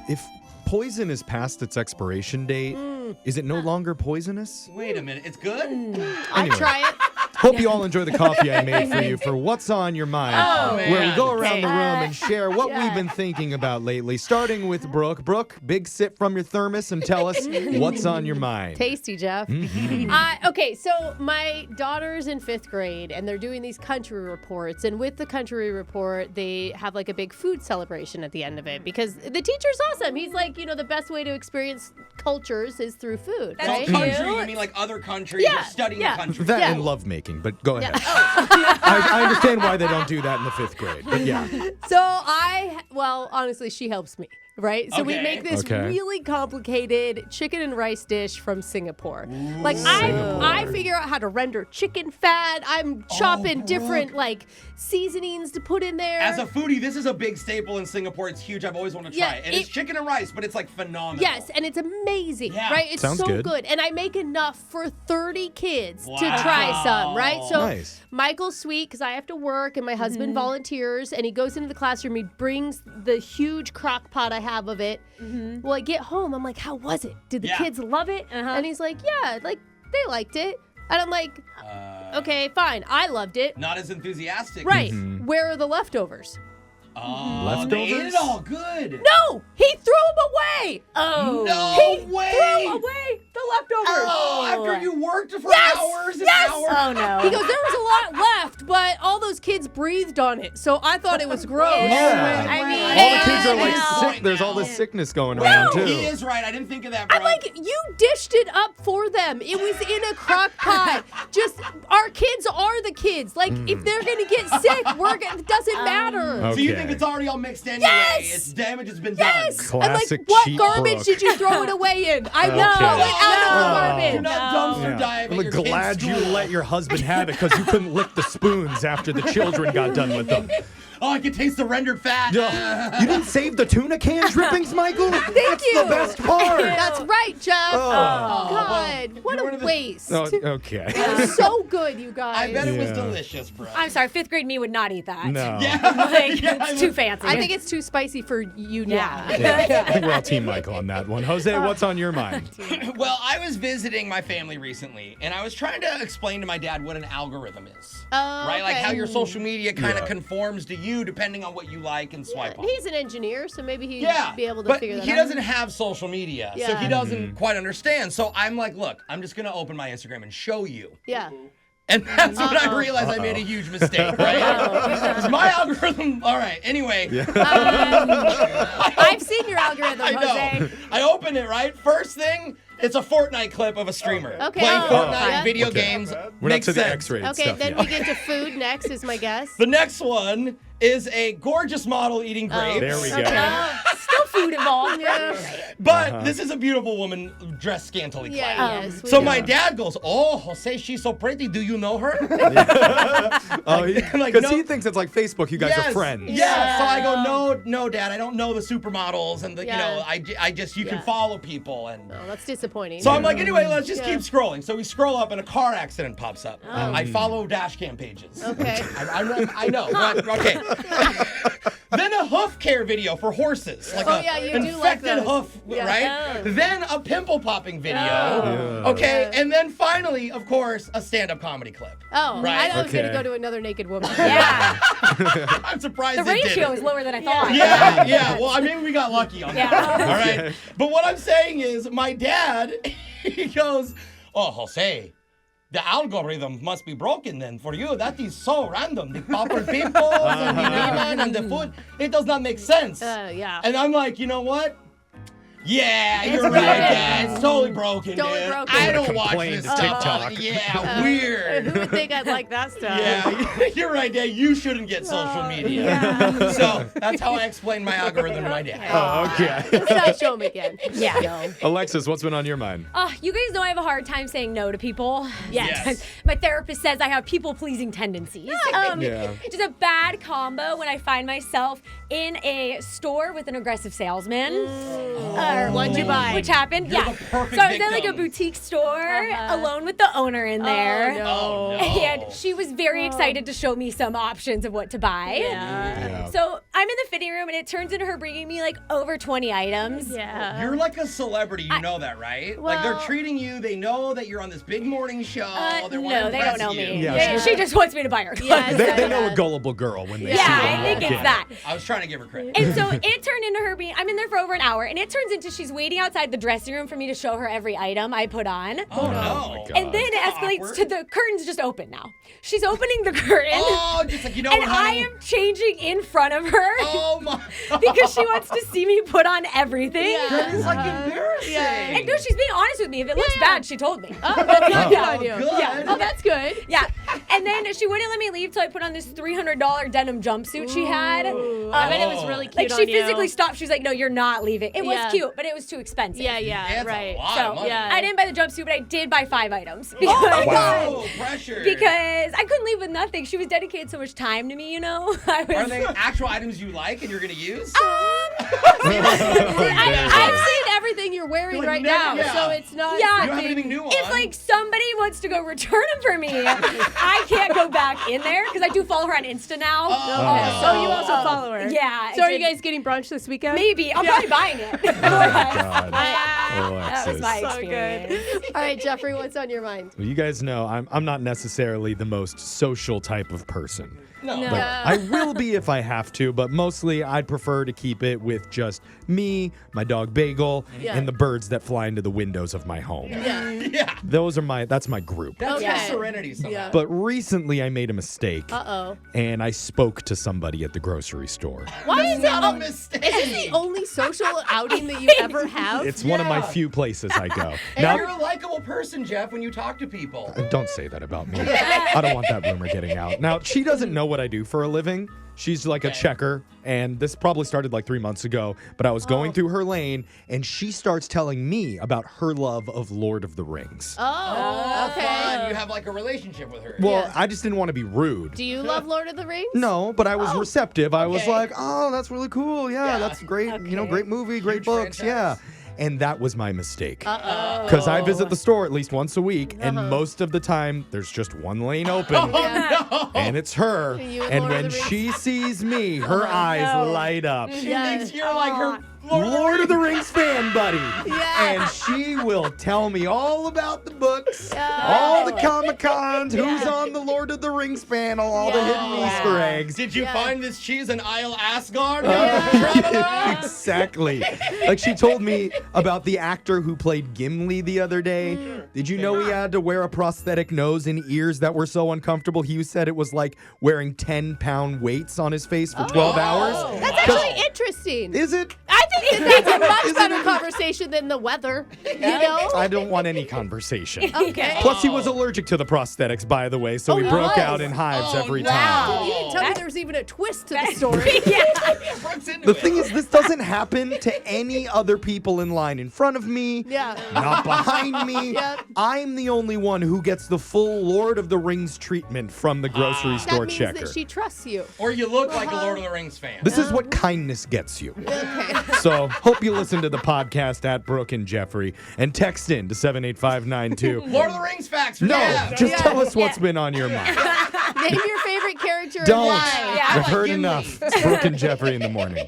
if poison is past its expiration date, is it no longer poisonous? Wait a minute. It's good? I'd try it. Hope you all enjoy the coffee I made for you for What's on Your Mind, where we go around the room and share what we've been thinking about lately, starting with Brooke. Brooke, big sip from your thermos and tell us what's on your mind. Tasty, Jeff. Okay, so my daughter's in 5th grade, and they're doing these country reports. And with the country report, they have like a big food celebration at the end of it because the teacher's awesome. He's like, the best way to experience cultures is through food. That's right? country. You mean like other countries? Yeah, You're studying yeah. the country. That and lovemaking, but go ahead. I understand why they don't do that in the 5th grade, but yeah. So honestly, she helps me, right? So we Okay. make this Okay. really complicated chicken and rice dish from Singapore. Like I figure out how to render chicken fat. I'm chopping different like seasonings to put in there. As a foodie, this is a big staple in Singapore. It's huge. I've always wanted to try Yeah, it. And it's chicken and rice, but it's like phenomenal. Yes, and it's amazing, Yeah. right? It's Sounds so good. And I make enough for 30 kids to Wow. try some, right? So Nice. Michael's sweet because I have to work and my husband volunteers and he goes into the classroom, he brings the huge crock pot I have of it. Well, I get home, I'm like, how was it? Did the kids love it? And he's like, yeah, like they liked it. And I'm like, okay, fine. I loved it. Not as enthusiastic. Right. Where are the leftovers? Oh, they ate it all good. No, he threw them away. Oh. No He way. threw away the leftovers. Oh, after you worked for Yes! hours and Yes! hours. Oh, no. He goes, there was a lot left, but all those kids breathed on it, so I thought it was gross. Yeah. I mean, All the kids are like Yeah. sick. There's all this sickness going No, around, too. he is right. I didn't think of that, bro. I'm like, you dished it up for them. It was in a crock pot. Just, our kids are the kids. Like, if they're going to get sick, it doesn't matter. So you Okay. think it's already all mixed anyway? Yes! It's damage has been Yes! done. I'm like, Classic what cheap garbage Brooke. did you throw it away in? I will Okay. throw it out of the You're garbage. not dumpster diving. I'm your kid's glad you school. let your husband have it because you couldn't lick the spoons after the children got done with them. Oh, I can taste the rendered fat. You didn't save the tuna can drippings, Michael? That's you. the best part. That's right, Jeff. Oh. God, what you're one a of the- waste. Oh, okay. It was so good, you guys. I bet it was Yeah. delicious, bro. I'm sorry, 5th grade me would not eat that. No. Yeah. Like, Yeah, it's too fancy. I think it's too spicy for you now. Yeah. I think we're all Team Michael on that one. Jose, what's on your mind? Well, I was visiting my family recently, and I was trying to explain to my dad what an algorithm is. Oh, Right? Like okay. how your social media kind of Yeah. conforms to you depending on what you like and swipe on. He's an engineer, so maybe he'd Yeah, be able to but figure that he out. doesn't have social media, so Yeah. he doesn't quite understand. So I'm like, look, I'm just gonna open my Instagram and show you. Yeah. And that's when I realized I made a huge mistake, right? 'Cause my algorithm, all right, anyway. I've seen your algorithm, I Jose. know. I open it, right? First thing, it's a Fortnite clip of a streamer Okay. playing Oh, Fortnite yeah. video Okay. games. We're not Makes to the sense. X-rated Okay, stuff then yet. we get to food next, is my guess. The next one is a gorgeous model eating grapes. There we go. Okay. still food involved. Yeah. But this is a beautiful woman dressed scantily clad. Yeah, yes. we So do. my dad goes, "Oh, Jose, she's so pretty. Do you know her?" Oh, like, because no- he thinks it's like Facebook. You guys are friends. Yeah. So I go, no, Dad, I don't know the supermodels, and Yeah. I just you Yeah. can follow people, and Oh, that's disappointing. so I'm like, anyway, let's just Yeah. keep scrolling. So we scroll up, and a car accident pops up. I follow dash cam pages. Okay. I know. But, okay. Then a hoof care video for horses, like Oh, a yeah, you do like infected those. hoof, Yeah. right? Then a pimple popping video. Yeah. Okay, Yeah. and then finally, of course, a stand-up comedy clip. Oh, Right. I was going to Okay. go to another naked woman. Yeah. I'm surprised The it ratio didn't. is lower than I thought. Yeah, yeah. Well, I mean, we got lucky on that. Yeah. All right. But what I'm saying is, my dad, he goes, "Oh, Jose, the algorithm must be broken then for you. That is so random. The purple pimples and the women and the food. It does not make sense." Yeah. And I'm like, you know what? Yeah, you're right, broken. Dad. It's totally broken, Totally dude. broken. I don't watch Complain this to stuff. TikTok. Yeah, weird. Who would think I'd like that stuff? Yeah, you're right, Dad. You shouldn't get social media. So that's how I explain my algorithm to my dad. Oh, okay. Let's not show him again. Yeah. No. Alexis, what's been on your mind? You guys know I have a hard time saying no to people. Yes. My therapist says I have people-pleasing tendencies. Yeah. Just a bad combo when I find myself in a store with an aggressive salesman. What'd you buy? Which happened. You're yeah. the perfect So I was in like a victim. boutique store Uh-huh. alone with the owner in there. no. Oh, no. And she was very excited to show me some options of what to buy. Yeah. Yeah. So I'm in the fitting room and it turns into her bringing me like over 20 items. Yeah. You're like a celebrity, you know that, right? Like they're well- treating you. They know that you're on this big morning show. They want to No, they don't impress know you. me. Yeah, She just wants me to buy her clothes. Yeah, They know a gullible girl when they see Yeah, them I think walk it's in. that. I was trying to give her credit. And so it turned into her being, I'm in there for over an hour, and it turns into she's waiting outside the dressing room for me to show her every item I put on. Oh, no. God. And then it escalates Awkward. to the curtain's just open now. She's opening the curtain. Oh, just like, you know and what, I honey? am changing in front of her Oh, my. because she wants to see me put on everything. That is like embarrassing. And no, she's being honest with me. If it looks bad, she told me. Oh, that's good on you. good. Yeah. Oh, that's good. Yeah. And then she wouldn't let me leave till I put on this $300 denim jumpsuit she had. I bet it was really cute Like she on you. physically stopped. She's like, "No, you're not leaving." It Yeah. was cute, but it was too expensive. Yeah, That's right. a lot So of money. yeah. I didn't buy the jumpsuit, but I did buy 5 items. Oh, my Wow. God. Pressure. Because I couldn't leave with nothing. She was dedicated so much time to me, you know. I was, Are they actual items you like and you're going to use? I've seen everything you're wearing Like, right never- now, yeah. so it's not. Yeah. You don't have something- anything new on. if like somebody wants to go return them for me, I can't go back in there because I do follow her on Insta now. Oh, you also follow her. Yeah. So are you it's- guys getting brunch this weekend? Maybe. I'm probably buying it. Oh, God. That was my So good. experience. All right, Jeffrey, what's on your mind? Well, you guys know I'm not necessarily the most social type of person. No. No. Like, I will be if I have to, but mostly I'd prefer to keep it with just me, my dog Bagel, Yeah. and the birds that fly into the windows of my home. Yeah. Yeah. That's my group. That's Okay. your serenity somehow. Yeah. But recently I made a mistake Uh-oh. and I spoke to somebody at the grocery store. Why That's is it? not a mistake. Is this the only social outing that you ever have? It's one of my Yeah. few places I go. And Now, you're a likable person, Jeff, when you talk to people. don't say that about me. I don't want that rumor getting out. Now, she doesn't know what I do for a living. She's like a Okay. checker, and this probably started like 3 months ago, but I was going through her lane, and she starts telling me about her love of Lord of the Rings. Oh, okay. Fun. You have like a relationship with her. Well, Yeah. I just didn't want to be rude. Do you love Lord of the Rings? No, but I was receptive. I was okay. like, oh, that's really cool. Yeah, Yeah. that's great. You know, Okay. great movie, great Huge books. franchise. Yeah. And that was my mistake. Uh-oh. Because I visit the store at least once a week, and Uh-huh. most of the time, there's just one lane open. Oh, no. And it's her. You and And Lord of when the Rings. she sees me, her eyes no. light up. She Yes. thinks you're like her Lord of the Rings fan, buddy. Yeah. And she will tell me all about the books, Yeah. all the Comic Cons, who's on the Lord of the Rings panel, all the hidden Yeah. Easter eggs. Did you Yeah. find this cheese in Isle Asgard? Traveler? Exactly. Like she told me about the actor who played Gimli the other day. Did you know he had to wear a prosthetic nose and ears that were so uncomfortable? He said it was like wearing 10-pound weights on his face for 12 hours. That's actually interesting. Is it? I think that that's a much better conversation than the weather. You know? I don't want any conversation. Okay. Plus, he was allergic to the prosthetics, by the way, so Oh, he he broke was? out in hives Oh, every no. time. You didn't tell me there was even a twist to the story. Brooke's into The it. thing is, this doesn't happen to any other people in line in front of me. Yeah. Not behind me. Yep. I'm the only one who gets the full Lord of the Rings treatment from the grocery That store means checker. that she trusts you. Or you look like a Lord of the Rings fan. This is what kindness gets you. Okay. So, hope you listen to the podcast at Brooke and Jeffrey and text in to 78592. Lord of the Rings facts for No, Jeff. just Yeah. tell us what's been on your mind. Name your favorite character and Don't. why. Yeah, I've like heard Gimli. enough. It's Brooke and Jeffrey in the morning.